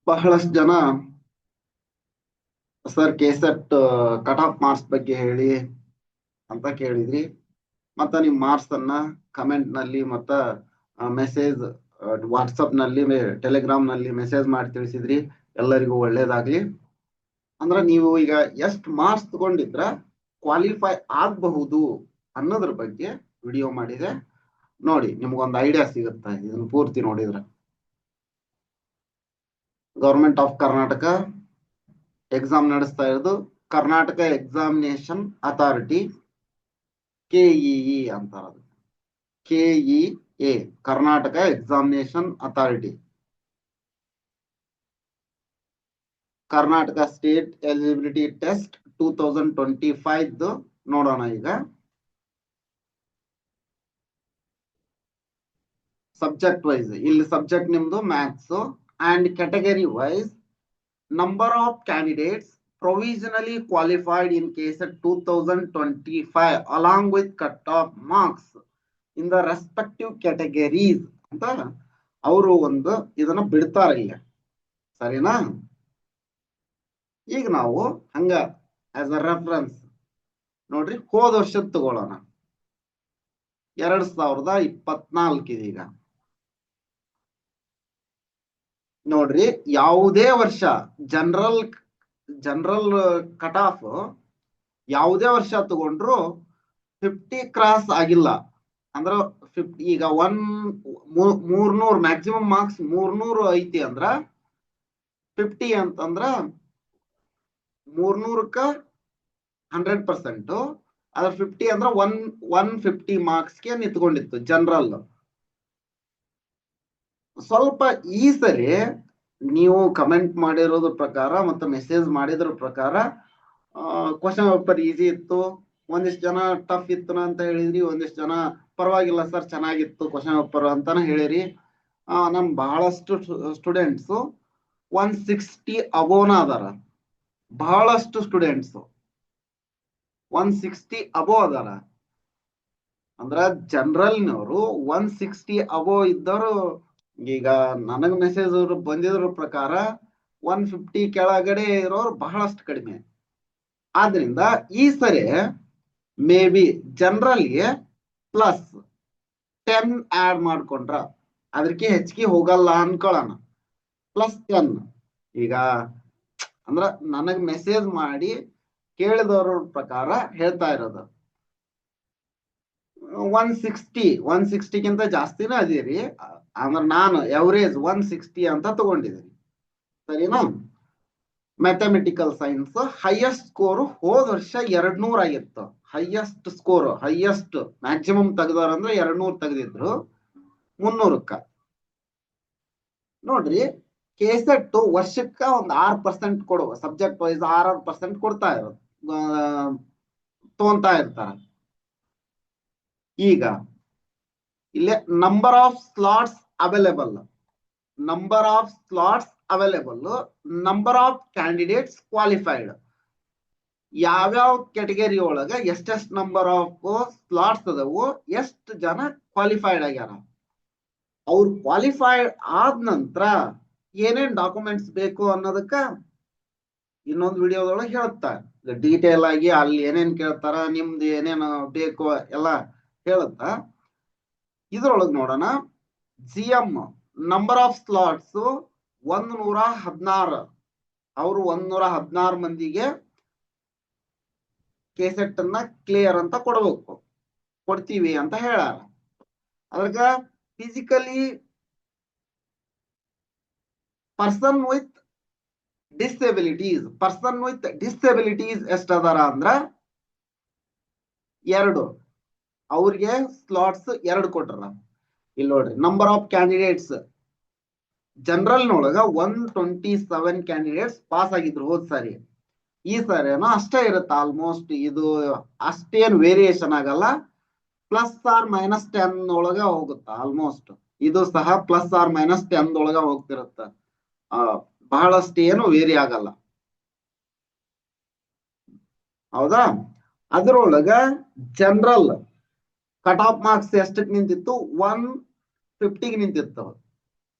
ಬಹಳಷ್ಟು ಜನ sir KSET cut off marks ಬಗ್ಗೆ ಹೇಳಿ ಅಂತ ಕೇಳಿದ್ರಿ. ಮತ್ತ ನಿಮ್ ಮಾರ್ಕ್ಸ್ ಅನ್ನ ಕಮೆಂಟ್ ನಲ್ಲಿ ಮತ್ತ ಮೆಸೇಜ್ ವಾಟ್ಸಪ್ ನಲ್ಲಿ ಟೆಲಿಗ್ರಾಮ್ ನಲ್ಲಿ ಮೆಸೇಜ್ ಮಾಡಿ ತಿಳಿಸಿದ್ರಿ. ಎಲ್ಲರಿಗೂ ಒಳ್ಳೇದಾಗ್ಲಿ. ಅಂದ್ರ ನೀವು ಈಗ ಎಷ್ಟು ಮಾರ್ಕ್ಸ್ ತಗೊಂಡಿದ್ರ ಕ್ವಾಲಿಫೈ ಆಗಬಹುದು ಅನ್ನೋದ್ರ ಬಗ್ಗೆ ವಿಡಿಯೋ ಮಾಡಿದೆ. ನೋಡಿ ನಿಮ್ಗೊಂದು ಐಡಿಯಾ ಸಿಗುತ್ತೆ ಇದನ್ನ ಪೂರ್ತಿ ನೋಡಿದ್ರೆ. ಗವರ್ಮೆಂಟ್ ಆಫ್ ಕರ್ನಾಟಕ ಎಕ್ಸಾಮ್ ನಡೆಸ್ತಾ ಇರೋದು ಕರ್ನಾಟಕ ಎಕ್ಸಾಮಿನೇಷನ್ ಅಥಾರಿಟಿ, ಕೆಇಇ ಅಂತಾರ. KEA Karnataka examination authority, Karnataka state eligibility test 2025 ನೋಡೋಣ. ಈಗ ಸಬ್ಜೆಕ್ಟ್ ವೈಸ್ ಇಲ್ಲಿ ಸಬ್ಜೆಕ್ಟ್ ನಿಮ್ದು maths and category wise number of candidates provisionally qualified in case 2025 along with cut-off marks in the respective categories ಅಂತ ಅವರು ಒಂದು ಇದನ್ನ ಬಿಡ್ತಾರೆ ಈಗ. ಸರಿನಾ? ಈಗ ನಾವು ಹಂಗ ಆಸ್ ಅ ರೆಫರೆನ್ಸ್ ನೋಡ್ರಿ ಹೋದ ವರ್ಷದ ತಗೊಳ್ಳೋಣ. 2024 ಇದೀಗ ನೋಡ್ರಿ. ಯಾವುದೇ ವರ್ಷ ಜನರಲ್ ಕಟ್ ಆಫ್ ಯಾವುದೇ ವರ್ಷ ತಗೊಂಡ್ರು 50 ಕ್ರಾಸ್ ಆಗಿಲ್ಲ ಅಂದ್ರ 50 ಈಗ 300 ಮ್ಯಾಕ್ಸಿಮಮ್ ಮಾರ್ಕ್ಸ್ 300 ಐತಿ ಅಂದ್ರ 50 ಅಂತಂದ್ರ 300ಕ್ಕ 100%. ಅದ್ರ 50 ಅಂದ್ರ 150 ಮಾರ್ಕ್ಸ್ಗೆ ನಿಂತ್ಕೊಂಡಿತ್ತು ಜನರಲ್. ಸ್ವಲ್ಪ ಈ ಸರಿ ನೀವು ಕಮೆಂಟ್ ಮಾಡಿರೋದ್ರ ಪ್ರಕಾರ ಮತ್ತು ಮೆಸೇಜ್ ಮಾಡಿದ್ರ ಪ್ರಕಾರ ಕ್ವಶನ್ ಪೇಪರ್ ಈಸಿ ಇತ್ತು, ಒಂದಿಷ್ಟು ಜನ ಟಫ್ ಇತ್ತು ಅಂತ ಹೇಳಿದ್ರಿ, ಒಂದಿಷ್ಟು ಜನ ಪರವಾಗಿಲ್ಲ ಸರ್ ಚೆನ್ನಾಗಿತ್ತು ಕ್ವಶನ್ ಪೇಪರ್ ಅಂತಾನೆ ಹೇಳಿರಿ. ನಮ್ ಬಹಳಷ್ಟು ಸ್ಟೂಡೆಂಟ್ಸ್ 160 ಅಬೋನ ಅದಾರ. ಬಹಳಷ್ಟು ಸ್ಟೂಡೆಂಟ್ಸ್ 160 ಅಬೋ ಅದಾರ. ಅಂದ್ರ ಜನರಲ್ನವರು 160 ಅಬೋ ಇದ್ದವರು. ಈಗ ನನಗ್ ಮೆಸೇಜ್ ಬಂದಿದ್ರ ಪ್ರಕಾರ 150 ಕೆಳಗಡೆ ಇರೋರು ಬಹಳಷ್ಟು ಕಡಿಮೆ. ಆದ್ರಿಂದ ಈ ಸರಿ ಮೇ ಬಿ ಜನರಲ್ಗೆ ಪ್ಲಸ್ 10 ಆಡ್ ಮಾಡ್ಕೊಂಡ್ರ ಅದಕ್ಕೆ ಹೆಚ್ಚಿಗೆ ಹೋಗಲ್ಲ ಅನ್ಕೊಳ್ಳೋಣ. ಪ್ಲಸ್ 10 ಈಗ ಅಂದ್ರ ನನಗ್ ಮೆಸೇಜ್ ಮಾಡಿ ಕೇಳಿದವ್ರ ಪ್ರಕಾರ ಹೇಳ್ತಾ ಇರೋದು 160ಗಿಂತ ಜಾಸ್ತಿನೇ ಅದೀರಿ. ಅಂದ್ರೆ ನಾನು ಎವರೇಜ್ 160 ಅಂತ ತಗೊಂಡಿದ್ದೀನಿ. ಸರಿನಾ? ಮ್ಯಾಥಮೆಟಿಕಲ್ ಸೈನ್ಸ್ ಹೈಯೆಸ್ಟ್ ಸ್ಕೋರ್ ಹೋದ ವರ್ಷ 200 ಆಗಿತ್ತು. ಹೈಯೆಸ್ಟ್ ಸ್ಕೋರ್, ಹೈಯೆಸ್ಟ್ ಮ್ಯಾಕ್ಸಿಮಮ್ ತೆಗ್ದವ್ರ ಅಂದ್ರೆ 200 ತೆಗೆದಿದ್ರು 300ಕ್ಕ. ನೋಡ್ರಿ ಕೆಸೆಟ್ ವರ್ಷಕ್ಕ ಒಂದು 6% ಕೊಡುವ ಸಬ್ಜೆಕ್ಟ್ ವೈಸ್ 6% ಕೊಡ್ತಾ ಇರೋದು ತಗೊಂತಾ ಇರ್ತಾರ. ಈಗ ಇಲ್ಲೇ number of slots available, number of slots available, number of candidates qualified. ಯಾವ್ಯಾವ ಕ್ಯಾಟಗರಿ ಒಳಗ ಎಷ್ಟೆಷ್ಟು ನಂಬರ್ ಆಫ್ ಸ್ಲಾಟ್ಸ್ ಅದಾವು, ಎಷ್ಟು ಜನ ಕ್ವಾಲಿಫೈಡ್ ಆಗ್ಯಾರ, ಅವ್ರು ಕ್ವಾಲಿಫೈಡ್ ಆದ ನಂತರ ಏನೇನ್ ಡಾಕ್ಯುಮೆಂಟ್ಸ್ ಬೇಕು ಅನ್ನೋದಕ್ಕ ಇನ್ನೊಂದು ವಿಡಿಯೋದೊಳಗೆ ಹೇಳುತ್ತಾ ಡೀಟೇಲ್ ಆಗಿ ಅಲ್ಲಿ ಏನೇನ್ ಕೇಳ್ತಾರ, ನಿಮ್ದು ಏನೇನು ಬೇಕು ಎಲ್ಲ ಹೇಳುತ್ತಾ. ಇದ್ರೊಳಗೆ ನೋಡೋಣ. GM number of slots 116. ಅವರು 116 ಮಂದಿಗೆ ಕೆಸೆಟ್ ಅನ್ನ ಕ್ಲಿಯರ್ ಅಂತ ಕೊಡ್ತೀವಿ ಅಂತ ಹೇಳಾರ. ಅದ್ರಾಗ ಫಿಸಿಕಲಿ ಪರ್ಸನ್ ವಿತ್ ಡಿಸೆಬಿಲಿಟೀಸ್ ಎಷ್ಟದಾರ ಅಂದ್ರ 2. ಅವ್ರಿಗೆ ಸ್ಲಾಟ್ಸ್ 2 ಕೊಟ್ರ. ಇಲ್ಲಿ ನೋಡ್ರಿ ನಂಬರ್ ಆಫ್ ಕ್ಯಾಂಡಿಡೇಟ್ಸ್ ಜನರಲ್ ನೊಳಗ 127 ಕ್ಯಾಂಡಿಡೇಟ್ಸ್ ಪಾಸ್ ಆಗಿದ್ರು ಹೋದ್ ಸಾರಿ. ಈ ಸಾರಿನೂ ಅಷ್ಟೇ ಇರುತ್ತೆ ಆಲ್ಮೋಸ್ಟ್. ಇದು ಅಷ್ಟೇನು ವೇರಿಯೇಷನ್ ಆಗಲ್ಲ. +or-10 ಒಳಗ ಹೋಗುತ್ತ ಆಲ್ಮೋಸ್ಟ್. ಇದು ಸಹ +or-10 ಒಳಗ ಹೋಗ್ತಿರುತ್ತ. ಬಹಳಷ್ಟು ಏನು ವೇರಿ ಆಗಲ್ಲ. ಹೌದಾ? ಅದ್ರೊಳಗ ಜನರಲ್ ಕಟ್ ಆಫ್ ಮಾರ್ಕ್ಸ್ ಎಷ್ಟಕ್ಕೆ ನಿಂತಿತ್ತು? 150ಗೆ ನಿಂತಿತ್ತು.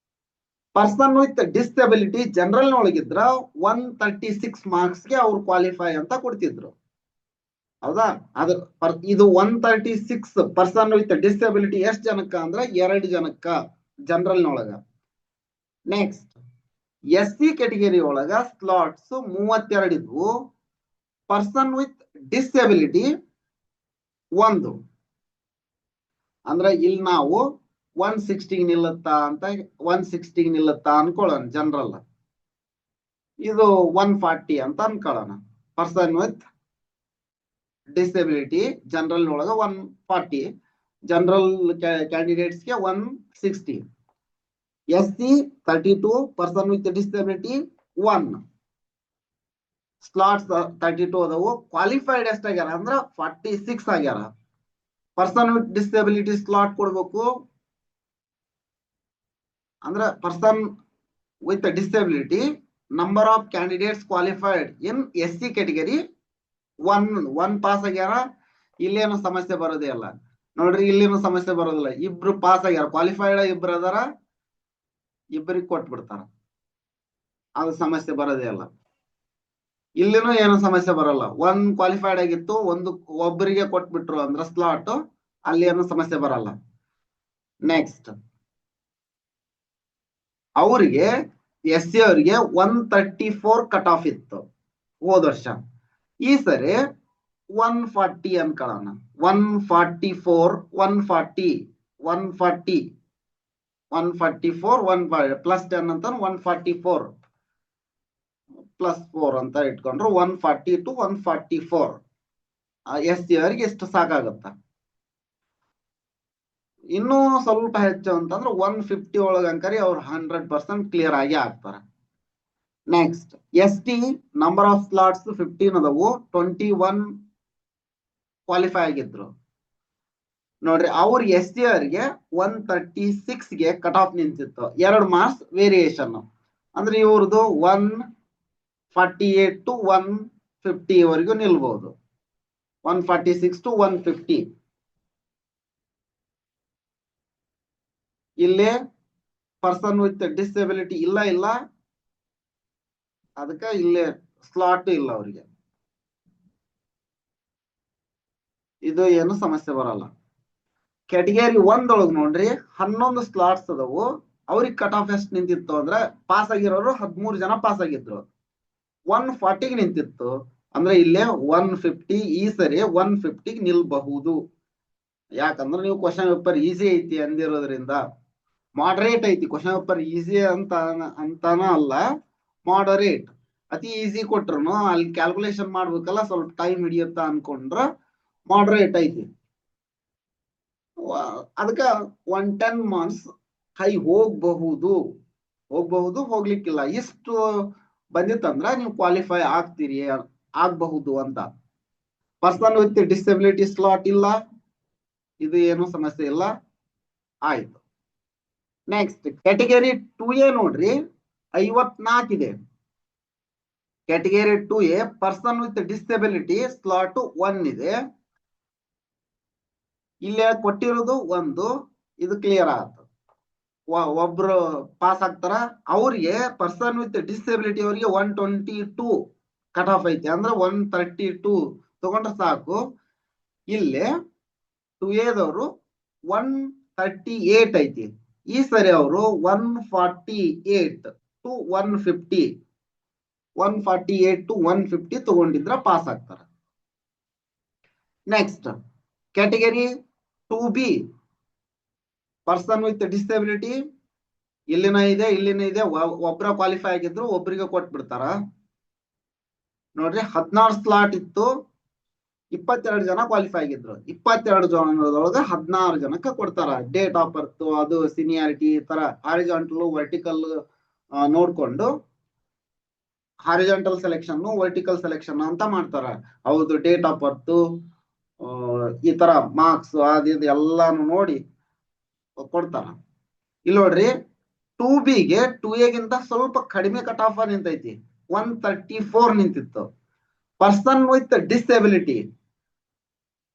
ಪರ್ಸನ್ ವಿತ್ ಡಿಸಬಿಲಿಟಿ ಜನರಲ್ ನೊಳಗಿದ್ರ 136 ಮಾರ್ಕ್ಸ್ಗೆ ಅವ್ರು ಕ್ವಾಲಿಫೈ ಅಂತ ಕೊಡ್ತಿದ್ರು. ಹೌದಾ? ಇದು 136 ಪರ್ಸನ್ ವಿತ್ ಡಿಸಬಿಲಿಟಿ ಎಷ್ಟ್ ಜನಕ್ಕ ಅಂದ್ರ 2 ಜನಕ್ಕ ಜನರಲ್ ನೊಳಗ. ನೆಕ್ಸ್ಟ್ SC ಕ್ಯಾಟಗರಿ ಒಳಗ ಸ್ಲಾಟ್ಸ್ 32 ಇದ್ವು. Person with disability 1. ಅಂದ್ರೆ ಇಲ್ಲಿ ನಾವು 160 ನಿಲ್ಲುತ್ತಾ ಅನ್ಕೊಳ್ಳೋಣ. ಜನರಲ್ ಇದು 140 ಅಂತ ಅನ್ಕೊಳ್ಳೋಣ. ಪರ್ಸನ್ ವಿತ್ ಡಿಸಬಿಲಿಟಿ ಜನರಲ್ ಒಳಗ 140, ಜನರಲ್ ಕ್ಯಾಂಡಿಡೇಟ್ಸ್ಗೆ 160. SC 32, person with disability 1. Slots 32 ಅದಾವು. ಕ್ವಾಲಿಫೈಡ್ ಎಷ್ಟಾಗ್ಯಾರ ಅಂದ್ರ 46 ಆಗ್ಯಾರ. ಪರ್ಸನ್ ವಿತ್ ಡಿಸಬಿಲಿಟಿ ಸ್ಲಾಟ್ ಕೊಡ್ಬೇಕು ಅಂದ್ರ person with disability number of candidates qualified in SC category 1 pass ಆಗ್ಯಾರ. ಇಲ್ಲೇನು ಸಮಸ್ಯೆ ಬರೋದೇ ಇಲ್ಲ ನೋಡ್ರಿ. ಇಲ್ಲೇನು ಸಮಸ್ಯೆ ಬರೋದಿಲ್ಲ. ಇಬ್ರು ಪಾಸ್ ಆಗ್ಯಾರ, ಕ್ವಾಲಿಫೈಡ್ ಇಬ್ರು ಅದಾರ, ಇಬ್ಬರಿಗೆ ಕೊಟ್ಬಿಡ್ತಾರ. ಅದು ಸಮಸ್ಯೆ ಬರೋದೇ ಇಲ್ಲ. ಇಲ್ಲಿನೂ ಏನು ಸಮಸ್ಯೆ ಬರಲ್ಲ. 1 ಕ್ವಾಲಿಫೈಡ್ ಆಗಿತ್ತು, ಒಬ್ಬರಿಗೆ ಕೊಟ್ಬಿಟ್ರು ಅಂದ್ರ ಸ್ಲಾಟ್, ಅಲ್ಲಿ ಏನು ಸಮಸ್ಯೆ ಬರಲ್ಲ. ನೆಕ್ಸ್ಟ್ ಅವರಿಗೆ SC ಅವರಿಗೆ 134 ಕಟ್ ಆಫ್ ಇತ್ತು ಹೋದ ವರ್ಷ. ಈ ಸರಿ 140 ಅನ್ಕೊಳ್ಳೋಣ. 144 140 140 144 140 ಪ್ಲಸ್ 10 ಅಂತ 144 ಪ್ಲಸ್ 4 ಅಂತ ಇಟ್ಕೊಂಡ್ರು 140 to 144 SC ಅವರಿಗೆ ಎಷ್ಟು ಸಾಕಾಗುತ್ತ. ಇನ್ನೂ ಸ್ವಲ್ಪ ಹೆಚ್ಚು ಅಂತಂದ್ರೆ 150 ಒಳಗಂಕರಿ ಅವ್ರು 100% ಕ್ಲಿಯರ್ ಆಗಿ ಆಗ್ತಾರ. Next ST number of slots 15 ಅದಾವು. 21 ಕ್ವಾಲಿಫೈ ಆಗಿದ್ರು ನೋಡ್ರಿ. ಅವ್ರ SC ಅವರಿಗೆ 136ಗೆ ಕಟ್ ಆಫ್ ನಿಂತಿತ್ತು. 2 ಮಾರ್ಕ್ಸ್ ವೇರಿಯೇಷನ್. ಅಂದ್ರೆ ಇವ್ರದ್ದು 148 to 150 ವರೆಗೂ ನಿಲ್ಬಹುದು. 146 to 150. ಇಲ್ಲೇ ಪರ್ಸನ್ ವಿತ್ ಡಿಸಬಿಲಿಟಿ ಇಲ್ಲ, ಅದಕ್ಕೆ ಇಲ್ಲೇ ಸ್ಲಾಟ್ ಇಲ್ಲ ಅವರಿಗೆ. ಇದು ಏನು ಸಮಸ್ಯೆ ಬರಲ್ಲ. ಕ್ಯಾಟಗರಿ 1 ಒಳಗ್ ನೋಡ್ರಿ 11 ಸ್ಲಾಟ್ಸ್ ಅದಾವು. ಅವ್ರಿಗೆ ಕಟ್ ಆಫ್ ಎಷ್ಟು ನಿಂತಿತ್ತು ಅಂದ್ರೆ ಪಾಸ್ ಆಗಿರೋರು 13 ಜನ ಪಾಸ್ ಆಗಿದ್ರು. 140 ನಿಂತಿತ್ತು ಅಂದ್ರೆ ಇಲ್ಲೇ 150. ಈ ಸರಿ 150 ನಿಲ್ಬಹುದು. ಯಾಕಂದ್ರೆ ನೀವು ಕ್ವಶನ್ ಪೇಪರ್ ಈಸಿ ಐತಿ ಅಂದಿರೋದ್ರಿಂದ. ಮಾಡರೇಟ್ ಐತಿ ಕ್ವಶನ್ ಪೇಪರ್. ಈಸಿ ಅಂತಾನ ಅಲ್ಲ, ಮಾಡರೇಟ್. ಅತಿ ಈಸಿ ಕೊಟ್ರು ಅಲ್ಲಿ ಕ್ಯಾಲ್ಕುಲೇಷನ್ ಮಾಡ್ಬೇಕಲ್ಲ, ಸ್ವಲ್ಪ ಟೈಮ್ ಹಿಡಿಯುತ್ತಾ ಅನ್ಕೊಂಡ್ರ ಮಾಡರೇಟ್ ಐತಿ. ಅದಕ್ಕ 110 ಮಾರ್ಕ್ಸ್ ಹೈ ಹೋಗ್ಬಹುದು, ಹೋಗ್ಲಿಕ್ಕಿಲ್ಲ. ಇಷ್ಟು ಬಂದಿತ್ತಂದ್ರ ನೀವು ಕ್ವಾಲಿಫೈ ಆಗ್ಬಹುದು ಅಂತ. ಪರ್ಸನ್ ವಿತ್ ಡಿಸಬಿಲಿಟಿ ಸ್ಲಾಟ್ ಇಲ್ಲ, ಇದು ಏನು ಸಮಸ್ಯೆ ಇಲ್ಲ. ಆಯ್ತು. ನೆಕ್ಸ್ಟ್ ಕ್ಯಾಟಗರಿ 2A ನೋಡ್ರಿ 54 ಇದೆ. Category 2A person with disability slot 1 ಇದೆ. ಇಲ್ಲೇ ಕೊಟ್ಟಿರೋದು 1. ಇದು ಕ್ಲಿಯರ್ ಆಯ್ತು. ಒಬ್ರು ಪಾಸ್ ಆಗ್ತಾರ. ಅವ್ರಿಗೆ ಪರ್ಸನ್ ವಿತ್ ಡಿಸಬಿಲಿಟಿ ಅವರಿಗೆ 122 ಕಟ್ ಆಫ್ ಐತಿ. ಅಂದ್ರೆ 132 ತಗೊಂಡ್ರೆ ಸಾಕು. ಇಲ್ಲೇ 2Aದವರು 138 ಐತಿ. ಈ ಸರಿ ಅವರು 148 to 150 148 to 150 ತಗೊಂಡಿದ್ರ ಪಾಸ್ ಆಗ್ತಾರ. Next category 2B person with disability ಇಲ್ಲಿನ ಇದೆ. ಒಬ್ರ ಕ್ವಾಲಿಫೈ ಆಗಿದ್ರು, ಒಬ್ರಿಗೆ ಕೊಟ್ಬಿಡ್ತಾರ ನೋಡ್ರಿ. 16 ಸ್ಲಾಟ್ ಇತ್ತು, 22 ಜನ ಕ್ವಾಲಿಫೈ ಆಗಿದ್ರು. 22 ಜನದೊಳಗ 16 ಜನಕ್ಕೆ ಕೊಡ್ತಾರ. ಡೇಟ್ ಆಫ್ ಬರ್ತ್, ಅದು ಸೀನಿಯಾರಿಟಿ, ಈ ತರ ಹಾರಿಜಾಂಟಲ್ ವರ್ಟಿಕಲ್ ನೋಡ್ಕೊಂಡು ಹಾರಿಜಾಂಟಲ್ ಸೆಲೆಕ್ಷನ್ ವರ್ಟಿಕಲ್ ಸೆಲೆಕ್ಷನ್ ಅಂತ ಮಾಡ್ತಾರ. ಹೌದು, ಡೇಟ್ ಆಫ್ ಬರ್ತ್ ಈ ತರ ಮಾರ್ಕ್ಸ್ ಅದು ಎಲ್ಲಾನು ನೋಡಿ ಕೊಡ್ತಾರ. ಇಲ್ಲಿ ನೋಡ್ರಿ 2Bಗೆ 2Aಗಿಂತ ಸ್ವಲ್ಪ ಕಡಿಮೆ ಕಟ್ ಆಫ್ ನಿಂತೈತಿ. 134 ನಿಂತಿತ್ತು. ಪರ್ಸನ್ ವಿತ್ ಡಿಸಬಿಲಿಟಿ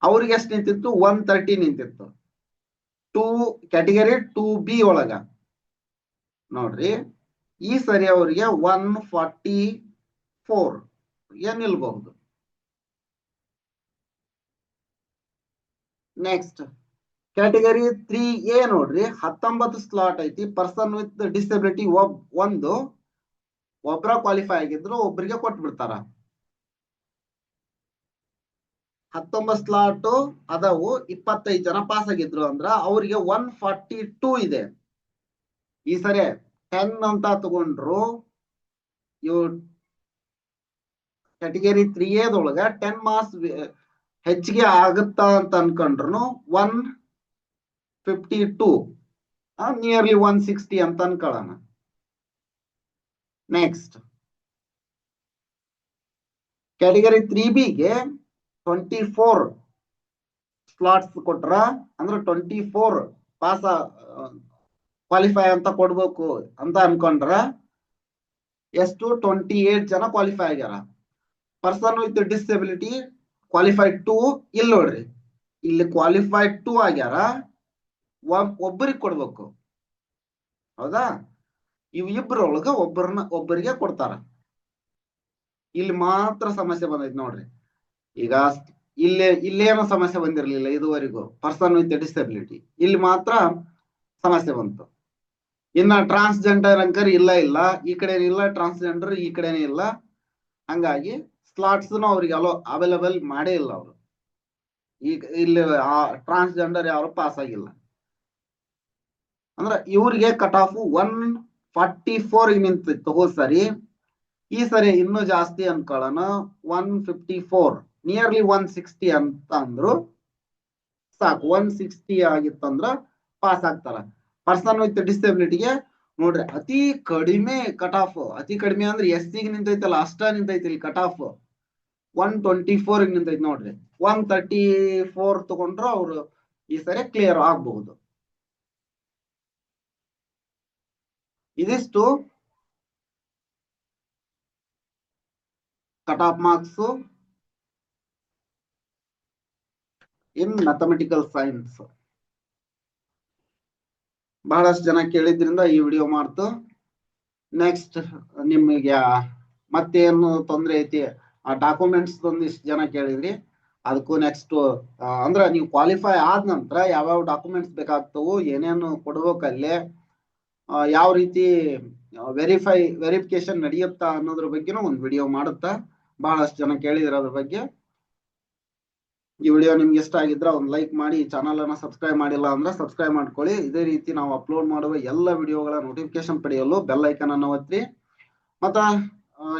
ಅವ್ರಿಗೆ ಎಷ್ಟು ನಿಂತಿತ್ತು? 130 ನಿಂತಿತ್ತು. ಕ್ಯಾಟಗರಿ 2B ಒಳಗ ನೋಡ್ರಿ ಈ ಸರಿ ಅವರಿಗೆ 144 ನಿಲ್ಬಹುದು. ನೆಕ್ಸ್ಟ್ ಕ್ಯಾಟಗರಿ 3A ನೋಡ್ರಿ 19 ಸ್ಲಾಟ್ ಐತಿ. ಪರ್ಸನ್ ವಿತ್ ಡಿಸಬಿಲಿಟಿ ಒಬ್ರ ಕ್ವಾಲಿಫೈ ಆಗಿದ್ರು ಒಬ್ರಿಗೆ ಕೊಟ್ಬಿಡ್ತಾರ. 19 ಸ್ಲಾಟ್ ಅದಾವು, 25 ಜನ ಪಾಸ್ ಆಗಿದ್ರು ಅಂದ್ರ ಅವ್ರಿಗೆ 142 ಇದೆ. ಈ ಸರಿ 10 ಅಂತ ತಗೊಂಡ್ರು, ಇವ್ ಕ್ಯಾಟಗರಿ 3A ದೊಳಗ 10 ಮಾರ್ಕ್ಸ್ ಹೆಚ್ಚಿಗೆ ಆಗುತ್ತಾ ಅಂತ ಅನ್ಕೊಂಡ್ರು 152 ನಿಯರ್ಲಿ 160 ಅಂತ ಅನ್ಕೊಳ್ಳೋಣ. ನೆಕ್ಸ್ಟ್ ಕ್ಯಾಟಗರಿ 3Bಗೆ 24 ಸ್ಲಾಟ್ಸ್ ಕೊಟ್ರ ಅಂದ್ರೆ 24 ಪಾಸ್ ಕ್ವಾಲಿಫೈ ಅಂತ ಕೊಡ್ಬೇಕು ಅಂತ ಅನ್ಕೊಂಡ್ರ ಎಷ್ಟು 28 ಜನ ಕ್ವಾಲಿಫೈ ಆಗ್ಯಾರ. ಪರ್ಸನ್ ವಿತ್ ಡಿಸಬಿಲಿಟಿ ಕ್ವಾಲಿಫೈಡ್ 2 ಇಲ್ಲಿ ನೋಡ್ರಿ, ಇಲ್ಲಿ ಕ್ವಾಲಿಫೈಡ್ 2 ಆಗ್ಯಾರ, ಒಬ್ಬರಿಗೆ ಕೊಡ್ಬೇಕು. ಹೌದಾ? ಇವ್ ಇಬ್ಬರೊಳಗ ಒಬ್ಬರಿಗೆ ಕೊಡ್ತಾರ. ಇಲ್ಲಿ ಮಾತ್ರ ಸಮಸ್ಯೆ ಬಂದೈತಿ ನೋಡ್ರಿ. ಈಗ ಇಲ್ಲೇನೋ ಸಮಸ್ಯೆ ಬಂದಿರ್ಲಿಲ್ಲ ಇದುವರೆಗೂ ಪರ್ಸನ್ ವಿತ್ ಡಿಸಬಿಲಿಟಿ, ಇಲ್ಲಿ ಮಾತ್ರ ಸಮಸ್ಯೆ ಬಂತು. ಇನ್ನ ಟ್ರಾನ್ಸ್ಜೆಂಡರ್ ಅಂಕರ್ ಇಲ್ಲ, ಈ ಕಡೆ ಇಲ್ಲ, ಟ್ರಾನ್ಸ್ಜೆಂಡರ್ ಈ ಕಡೆನೇ ಇಲ್ಲ. ಹಂಗಾಗಿ ಸ್ಲಾಟ್ಸ್ ಅವ್ರಿಗೆ ಅವೈಲಬಲ್ ಮಾಡೇ ಇಲ್ಲ ಅವರು. ಈಗ ಇಲ್ಲಿ ಟ್ರಾನ್ಸ್ಜೆಂಡರ್ ಯಾರು ಪಾಸ್ ಆಗಿಲ್ಲ ಅಂದ್ರ ಇವ್ರಿಗೆ ಕಟ್ ಆಫ್ 144 ನಿಂತಿತ್ತು ಹೋದ್ ಸರಿ. ಈ ಸರಿ ಇನ್ನೂ ಜಾಸ್ತಿ ಅನ್ಕೊಳ್ಳೋಣ, 154 ನಿಯರ್ಲಿ 160 ಅಂತ ಅಂದ್ರು ಸಾಕು. 160 ಆಗಿತ್ತಂದ್ರ ಪಾಸ್ ಆಗ್ತಾರ. ಪರ್ಸನ್ ವಿತ್ ಡಿಸಬಿಲಿಟಿಗೆ ನೋಡ್ರಿ ಅತಿ ಕಡಿಮೆ ಕಟ್ ಆಫ್, ಅತಿ ಕಡಿಮೆ ಅಂದ್ರೆ SC ನಿಂತೈತಲ್ಲ ಅಷ್ಟ ನಿಂತೈತಿ ಇಲ್ಲಿ ಕಟ್ ಆಫ್ 124 ನಿಂತೈತಿ ನೋಡ್ರಿ. 134 ತಗೊಂಡ್ರು ಅವ್ರು ಈ ಸರಿ ಕ್ಲಿಯರ್ ಆಗಬಹುದು. ಇದಿಷ್ಟು cut off marks in mathematical science. ಬಹಳಷ್ಟು ಜನ ಕೇಳಿದ್ರಿಂದ ಈ ವಿಡಿಯೋ ಮಾಡ್ತು. ನೆಕ್ಸ್ಟ್ ನಿಮಗೆ ಮತ್ತೇನು ತೊಂದರೆ ಐತಿ, ಆ ಡಾಕ್ಯುಮೆಂಟ್ಸ್ ಒಂದಿಷ್ಟು ಜನ ಕೇಳಿದ್ರಿ. ಅದಕ್ಕೂ ನೆಕ್ಸ್ಟ್ ಅಂದ್ರ ನೀವು ಕ್ವಾಲಿಫೈ ಆದ ನಂತರ ಯಾವ್ಯಾವ ಡಾಕ್ಯುಮೆಂಟ್ಸ್ ಬೇಕಾಗ್ತವು, ಏನೇನು ಕೊಡ್ಬೇಕಲ್ಲೇ, ಯಾವ ರೀತಿ ವೆರಿಫಿಕೇಶನ್ ನಡೆಯುತ್ತಾ ಅನ್ನೋದ್ರ ಬಗ್ಗೆನೂ ಒಂದು ವಿಡಿಯೋ ಮಾಡುತ್ತಾ. ಬಹಳಷ್ಟು ಜನ ಕೇಳಿದ್ರ ಅದ್ರ ಬಗ್ಗೆ. ಈ ವಿಡಿಯೋ ನಿಮ್ಗೆ ಇಷ್ಟ ಆಗಿದ್ರೆ ಒಂದು ಲೈಕ್ ಮಾಡಿ, ಚಾನಲ್ ಅನ್ನ ಸಬ್ಸ್ಕ್ರೈಬ್ ಮಾಡಿಲ್ಲ ಅಂದ್ರೆ ಸಬ್ಸ್ಕ್ರೈಬ್ ಮಾಡ್ಕೊಳ್ಳಿ. ಇದೇ ರೀತಿ ನಾವು ಅಪ್ಲೋಡ್ ಮಾಡುವ ಎಲ್ಲ ವಿಡಿಯೋಗಳ ನೋಟಿಫಿಕೇಶನ್ ಪಡೆಯಲು ಬೆಲ್ ಐಕನ್ ಅನ್ನು ಒತ್ತಿ. ಮತ್ತ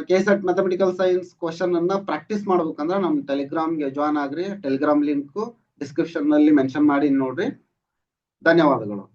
ಕೆಸೆಟ್ ಮ್ಯಾಥಮೆಟಿಕಲ್ ಸೈನ್ಸ್ ಕ್ವಶನ್ ಅನ್ನ ಪ್ರಾಕ್ಟೀಸ್ ಮಾಡ್ಬೇಕಂದ್ರೆ ನಮ್ ಟೆಲಿಗ್ರಾಮ್ಗೆ ಜಾಯ್ನ್ ಆಗ್ರಿ. ಟೆಲಿಗ್ರಾಮ್ ಲಿಂಕ್ ಡಿಸ್ಕ್ರಿಪ್ಷನ್ ನಲ್ಲಿ ಮೆನ್ಷನ್ ಮಾಡಿ ನೋಡ್ರಿ. ಧನ್ಯವಾದಗಳು.